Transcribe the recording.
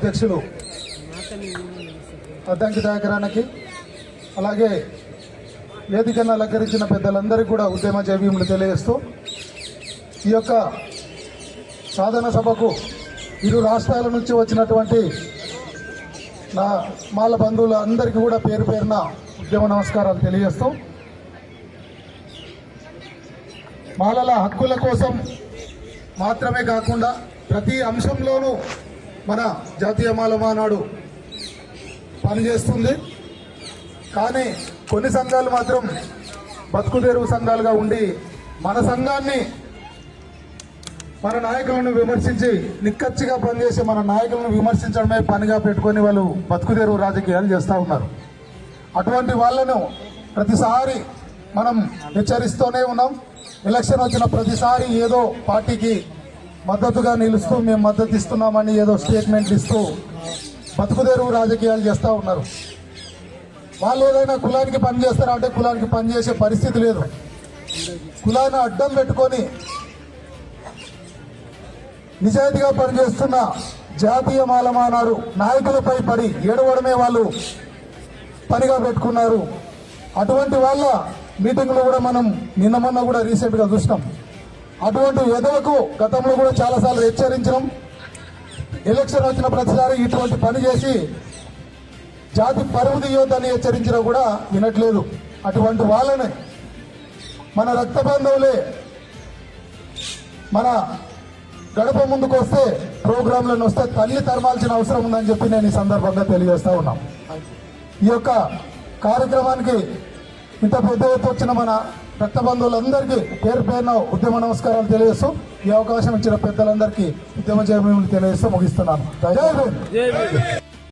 అధ్యక్షులు అద్దంకి దయాకరానికి, అలాగే వేదికను అలంకరించిన పెద్దలందరికీ కూడా ఉద్యమ జయభీములు తెలియజేస్తూ ఈ యొక్క సాధన సభకు ఇరు రాష్ట్రాల నుంచి వచ్చినటువంటి నా మాల బంధువుల అందరికీ కూడా పేరు పేరున ఉద్యమ నమస్కారాలు తెలియజేస్తూ, మాలల హక్కుల కోసం మాత్రమే కాకుండా ప్రతి అంశంలోనూ మన జాతీయ మాల మానాడు పనిచేస్తుంది. కానీ కొన్ని సంఘాలు మాత్రం బతుకుదెరువు సంఘాలుగా ఉండి మన సంఘాన్ని, మన నాయకులను విమర్శించి నిక్కచ్చిగా పనిచేసి మన నాయకులను విమర్శించడమే పనిగా పెట్టుకొని వాళ్ళు బతుకుదెరువు రాజకీయాలు చేస్తూ ఉన్నారు. అటువంటి వాళ్ళను ప్రతిసారి మనం హెచ్చరిస్తూనే ఉన్నాం. ఎలక్షన్ వచ్చిన ప్రతిసారి ఏదో పార్టీకి మద్దతుగా నిలుస్తూ మేము మద్దతు ఇస్తున్నామని ఏదో స్టేట్మెంట్లు ఇస్తూ బతుకుదెరువు రాజకీయాలు చేస్తూ ఉన్నారు. వాళ్ళు ఏదైనా కులానికి పనిచేస్తారా అంటే కులానికి పనిచేసే పరిస్థితి లేదు. కులాన్ని అడ్డం పెట్టుకొని నిజాయితీగా పనిచేస్తున్న జాతీయ మాలమానాడు నాయకులపై పడి ఏడవడమే వాళ్ళు పనిగా పెట్టుకున్నారు. అటువంటి వాళ్ళ మీటింగ్లో కూడా మనం నిన్న మొన్న కూడా రీసెంట్గా చూసినాం. అటువంటి ఎదవకు గతంలో కూడా చాలాసార్లు హెచ్చరించడం, ఎలక్షన్ వచ్చిన ప్రతిసారి ఇటువంటి పని చేసి జాతి పరువు తీయొద్దని హెచ్చరించినా కూడా వినట్లేదు. అటువంటి వాళ్ళని మన రక్త బంధువులే మన గడప ముందుకు వస్తే, ప్రోగ్రాంలను వస్తే తల్లి తరమాల్సిన అవసరం ఉందని చెప్పి నేను ఈ సందర్భంగా తెలియజేస్తా ఉన్నాం. ఈ యొక్క కార్యక్రమానికి ఇంత పెద్ద ఎత్తు వచ్చిన మన రక్త బంధువులందరికీ పేరు పేరున ఉద్యమ నమస్కారాలు తెలియజేస్తూ ఈ అవకాశం ఇచ్చిన పెద్దలందరికీ ఉద్యమ జయభీములు తెలియజేస్తూ ముగిస్తున్నాను. జై భీమ్.